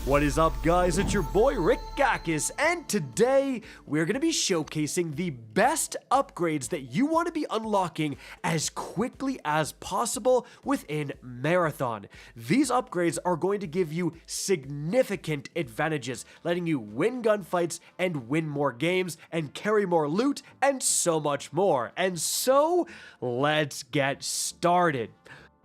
What is up, guys? It's your boy Rick Gakis, and today we're going to be showcasing the best upgrades that you want to be unlocking as quickly as possible within Marathon. These upgrades are going to give you significant advantages, letting you win gunfights and win more games and carry more loot and so much more. And so, let's get started.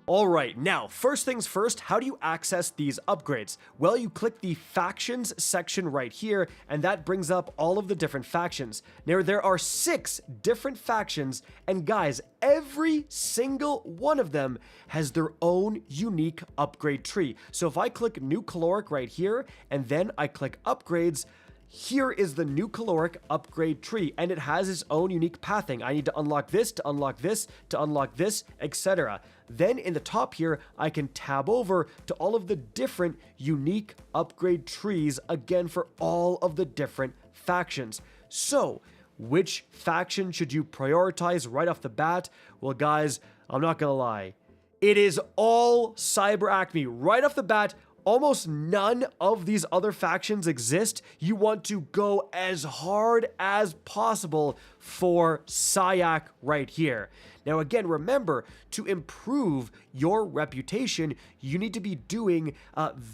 Alright, now, first things first, how do you access these upgrades? Well, you click the Factions section right here, and that brings up all of the different factions. Now, there are 6 different factions, and guys, every single one of them has their own unique upgrade tree. So if I click New Caloric right here, and then I click Upgrades, here is the new caloric upgrade tree, and it has its own unique pathing. I need to unlock this, to unlock this, to unlock this, etc. Then in the top here, I can tab over to all of the different unique upgrade trees, again for all of the different factions. So, which faction should you prioritize right off the bat? Well, guys, I'm not gonna lie. It is all CyberAcme. Right off the bat, almost none of these other factions exist. You want to go as hard as possible for CyberAcme right here. Now again, remember, to improve your reputation, you need to be doing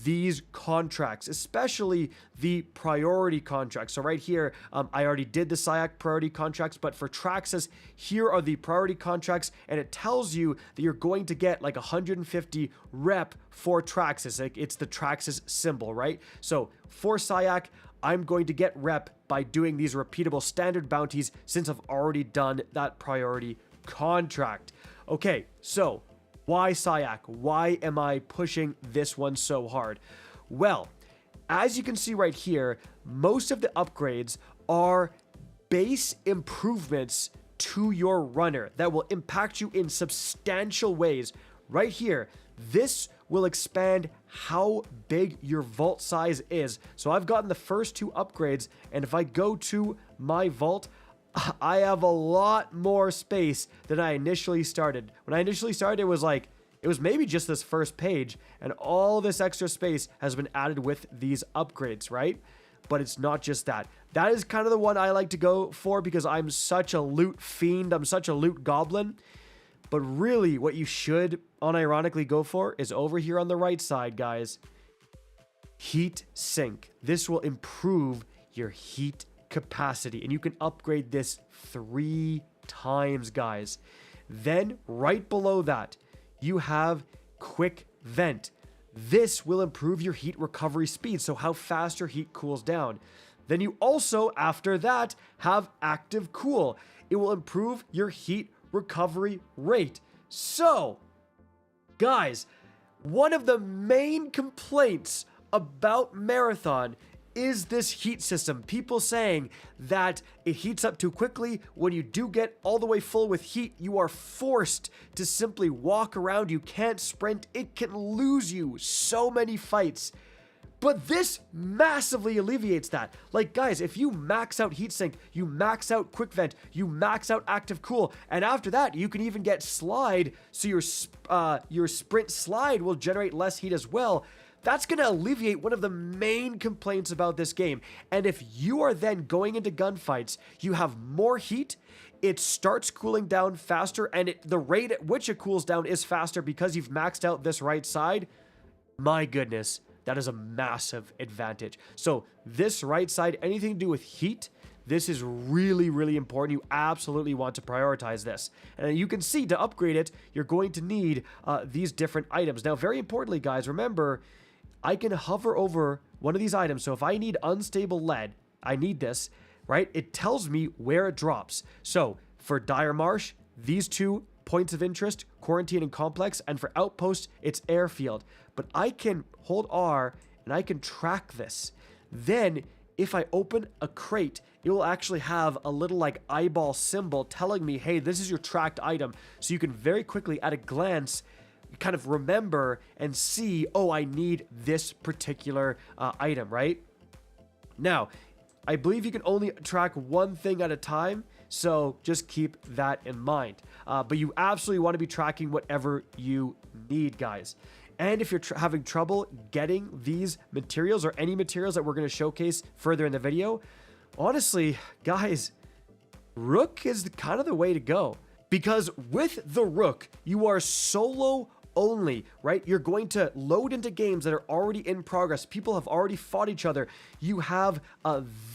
these contracts, especially the priority contracts. So right here, I already did the CyberAcme priority contracts, but for Traxxas, here are the priority contracts, and it tells you that you're going to get like 150 rep for Traxxas. Like, it's the Traxxas symbol, right? So for CyberAcme, I'm going to get rep by doing these repeatable standard bounties since I've already done that priority contract. Okay, so why CyberAcme? Why am I pushing this one so hard? Well, as you can see right here, most of the upgrades are base improvements to your runner that will impact you in substantial ways. Right here, this will expand how big your vault size is. So I've gotten the first 2 upgrades, and if I go to my vault, I have a lot more space than I initially started. When I initially started, it was maybe just this first page, and all this extra space has been added with these upgrades, right? But it's not just that. That is kind of the one I like to go for because I'm such a loot fiend. I'm such a loot goblin. But really, what you should unironically go for is over here on the right side, guys. Heat sink. This will improve your heat capacity, and you can upgrade this 3 times, guys. Then right below that, you have quick vent. This will improve your heat recovery speed, so how fast your heat cools down. Then you also, after that, have active cool. It will improve your heat recovery rate. So, guys, one of the main complaints about Marathon is this heat system. People saying that it heats up too quickly. When you do get all the way full with heat, you are forced to simply walk around. You can't sprint. It can lose you so many fights. But this massively alleviates that. Like, guys, if you max out heatsink, you max out quick vent, you max out active cool, and after that, you can even get slide, so your sprint slide will generate less heat as well. That's going to alleviate one of the main complaints about this game. And if you are then going into gunfights, you have more heat, it starts cooling down faster, and the rate at which it cools down is faster because you've maxed out this right side. My goodness, that is a massive advantage. So this right side, anything to do with heat, this is really, really important. You absolutely want to prioritize this. And you can see to upgrade it, you're going to need these different items. Now, very importantly, guys, remember, I can hover over one of these items. So if I need unstable lead, I need this, right? It tells me where it drops. So for Dire Marsh, these 2 points of interest, Quarantine and Complex, and for Outpost, it's Airfield. But I can hold R and I can track this. Then if I open a crate, it will actually have a little like eyeball symbol telling me, hey, this is your tracked item. So you can very quickly at a glance kind of remember and see, oh, I need this particular item, right? Now, I believe you can only track one thing at a time, so just keep that in mind. But you absolutely want to be tracking whatever you need, guys. And if you're having trouble getting these materials or any materials that we're going to showcase further in the video, honestly, guys, Rook is kind of the way to go. Because with the Rook, you are solo only, right? You're going to load into games that are already in progress. People have already fought each other. You have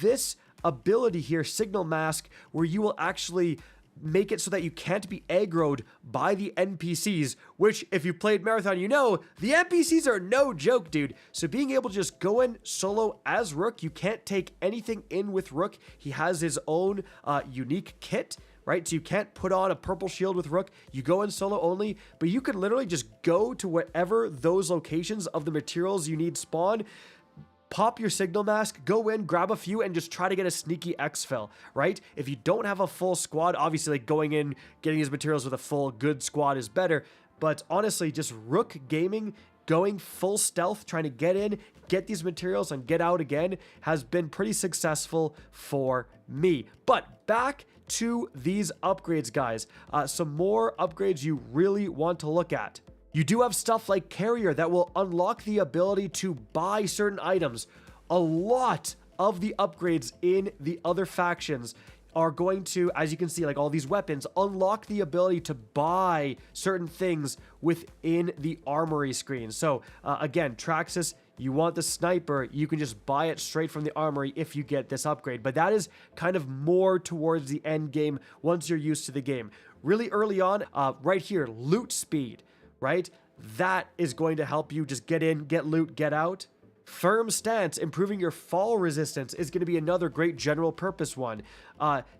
this ability here, Signal Mask, where you will actually make it so that you can't be aggroed by the NPCs, which if you played Marathon, you know, the NPCs are no joke, dude. So being able to just go in solo as Rook, you can't take anything in with Rook. He has his own unique kit, right? So you can't put on a purple shield with Rook. You go in solo only, but you can literally just go to whatever those locations of the materials you need spawn, pop your Signal Mask, go in, grab a few, and just try to get a sneaky exfil, right? If you don't have a full squad, obviously like going in, getting these materials with a full good squad is better, but honestly, just Rook gaming, going full stealth, trying to get in, get these materials, and get out again has been pretty successful for me. But back to these upgrades, guys. Some more upgrades you really want to look at. You do have stuff like Carrier that will unlock the ability to buy certain items. A lot of the upgrades in the other factions are going to, as you can see, like all these weapons, unlock the ability to buy certain things within the armory screen. So again, Traxxas, you want the sniper, you can just buy it straight from the armory if you get this upgrade. But that is kind of more towards the end game once you're used to the game. Really early on, right here, loot speed, right? That is going to help you just get in, get loot, get out. Firm stance, improving your fall resistance is going to be another great general purpose one.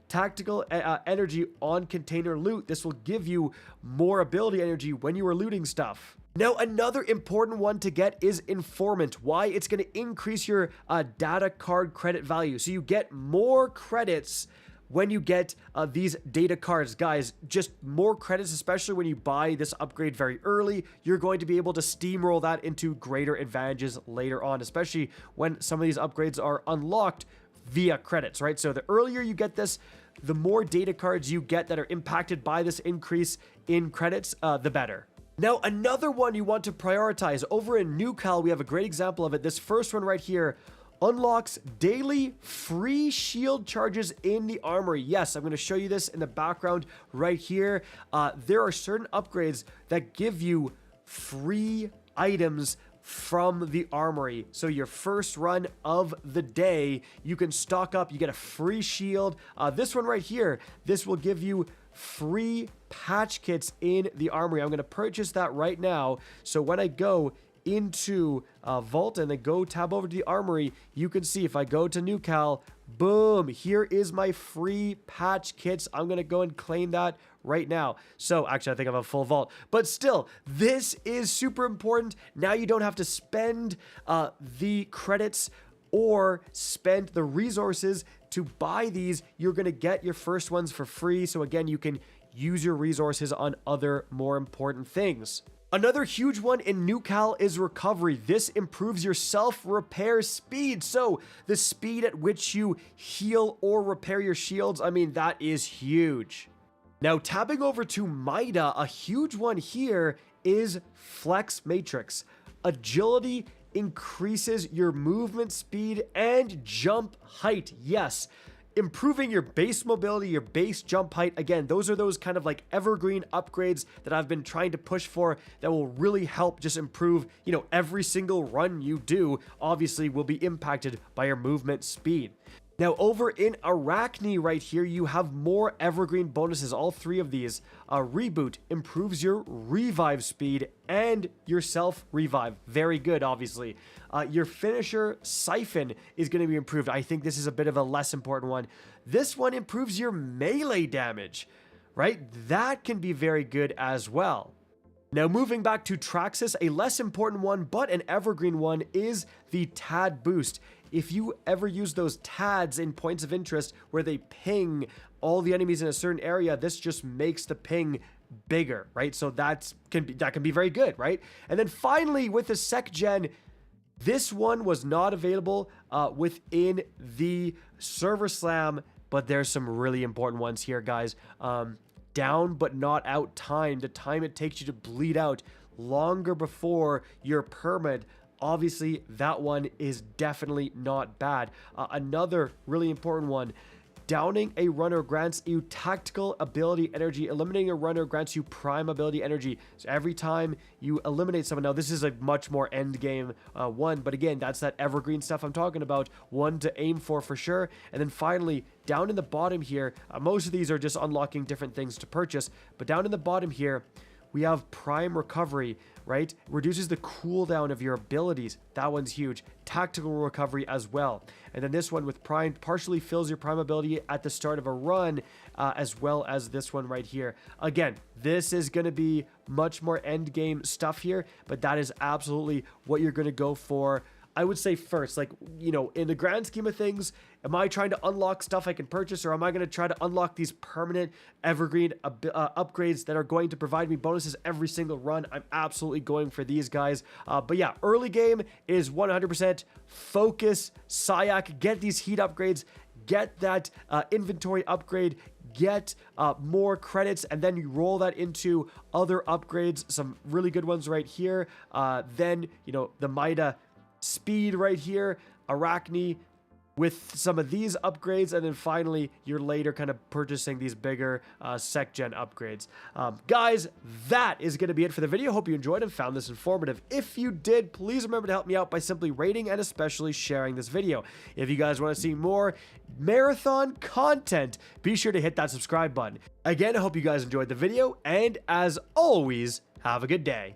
Tactical energy on container loot. This will give you more ability energy when you are looting stuff. Now, another important one to get is Informant. Why? It's going to increase your data card credit value. So you get more credits when you get these data cards. Guys, just more credits, especially when you buy this upgrade very early. You're going to be able to steamroll that into greater advantages later on, especially when some of these upgrades are unlocked via credits, right? So the earlier you get this, the more data cards you get that are impacted by this increase in credits, the better. Now, another one you want to prioritize. Over in NewCal, we have a great example of it. This first one right here unlocks daily free shield charges in the armory. Yes, I'm going to show you this in the background right here. There are certain upgrades that give you free items from the armory. So your first run of the day, you can stock up, you get a free shield. This one right here, this will give you free patch kits in the armory. I'm going to purchase that right now. So when I go into Vault and then go tab over to the armory, you can see if I go to NewCal, boom, here is my free patch kits. I'm going to go and claim that right now. So actually, I think I have a full vault, but still, this is super important. Now you don't have to spend the credits or spend the resources to buy these. You're going to get your first ones for free. So again, you can use your resources on other more important things. Another huge one in NewCal is recovery. This improves your self-repair speed. So the speed at which you heal or repair your shields, I mean, that is huge. Now, tabbing over to Mida, a huge one here is Flex Matrix. Agility increases your movement speed and jump height. Yes, improving your base mobility, your base jump height. Again, those are those kind of like evergreen upgrades that I've been trying to push for that will really help just improve, you know, every single run you do obviously will be impacted by your movement speed. Now, over in Arachne right here, you have more evergreen bonuses. All three of these. Reboot improves your revive speed and your self-revive. Very good, obviously. Your finisher, Siphon, is going to be improved. I think this is a bit of a less important one. This one improves your melee damage, right? That can be very good as well. Now, moving back to Traxxas, a less important one, but an evergreen one, is the TAD boost. If you ever use those TADs in points of interest where they ping all the enemies in a certain area, this just makes the ping bigger, right? So that can be very good, right? And then finally, with the Sec Gen, this one was not available within the Server Slam, but there's some really important ones here, guys. Down but not out time, the time it takes you to bleed out, longer before your permit, obviously that one is definitely not bad. Another really important one: downing a runner grants you tactical ability energy. Eliminating a runner grants you prime ability energy. So every time you eliminate someone, now this is a much more end game one, but again, that's that evergreen stuff I'm talking about. One to aim for sure. And then finally, down in the bottom here, most of these are just unlocking different things to purchase, but down in the bottom here, we have prime recovery, right? Reduces the cooldown of your abilities. That one's huge. Tactical recovery as well. And then this one with prime partially fills your prime ability at the start of a run, as well as this one right here. Again, this is going to be much more end game stuff here, but that is absolutely what you're going to go for, I would say, first. Like, you know, in the grand scheme of things, am I trying to unlock stuff I can purchase, or am I going to try to unlock these permanent evergreen upgrades that are going to provide me bonuses every single run? I'm absolutely going for these guys. But yeah, early game is 100% focus CyberAcme, get these heat upgrades, get that inventory upgrade, get more credits, and then you roll that into other upgrades, some really good ones right here. Then, you know, the Mida speed right here, Arachne with some of these upgrades, and then finally you're later kind of purchasing these bigger sec gen upgrades. Guys, that is going to be it for the video. Hope you enjoyed and found this informative. If you did, please remember to help me out by simply rating and especially sharing this video. If you guys want to see more marathon content, be sure to hit that subscribe button. Again, I hope you guys enjoyed the video, and as always, have a good day.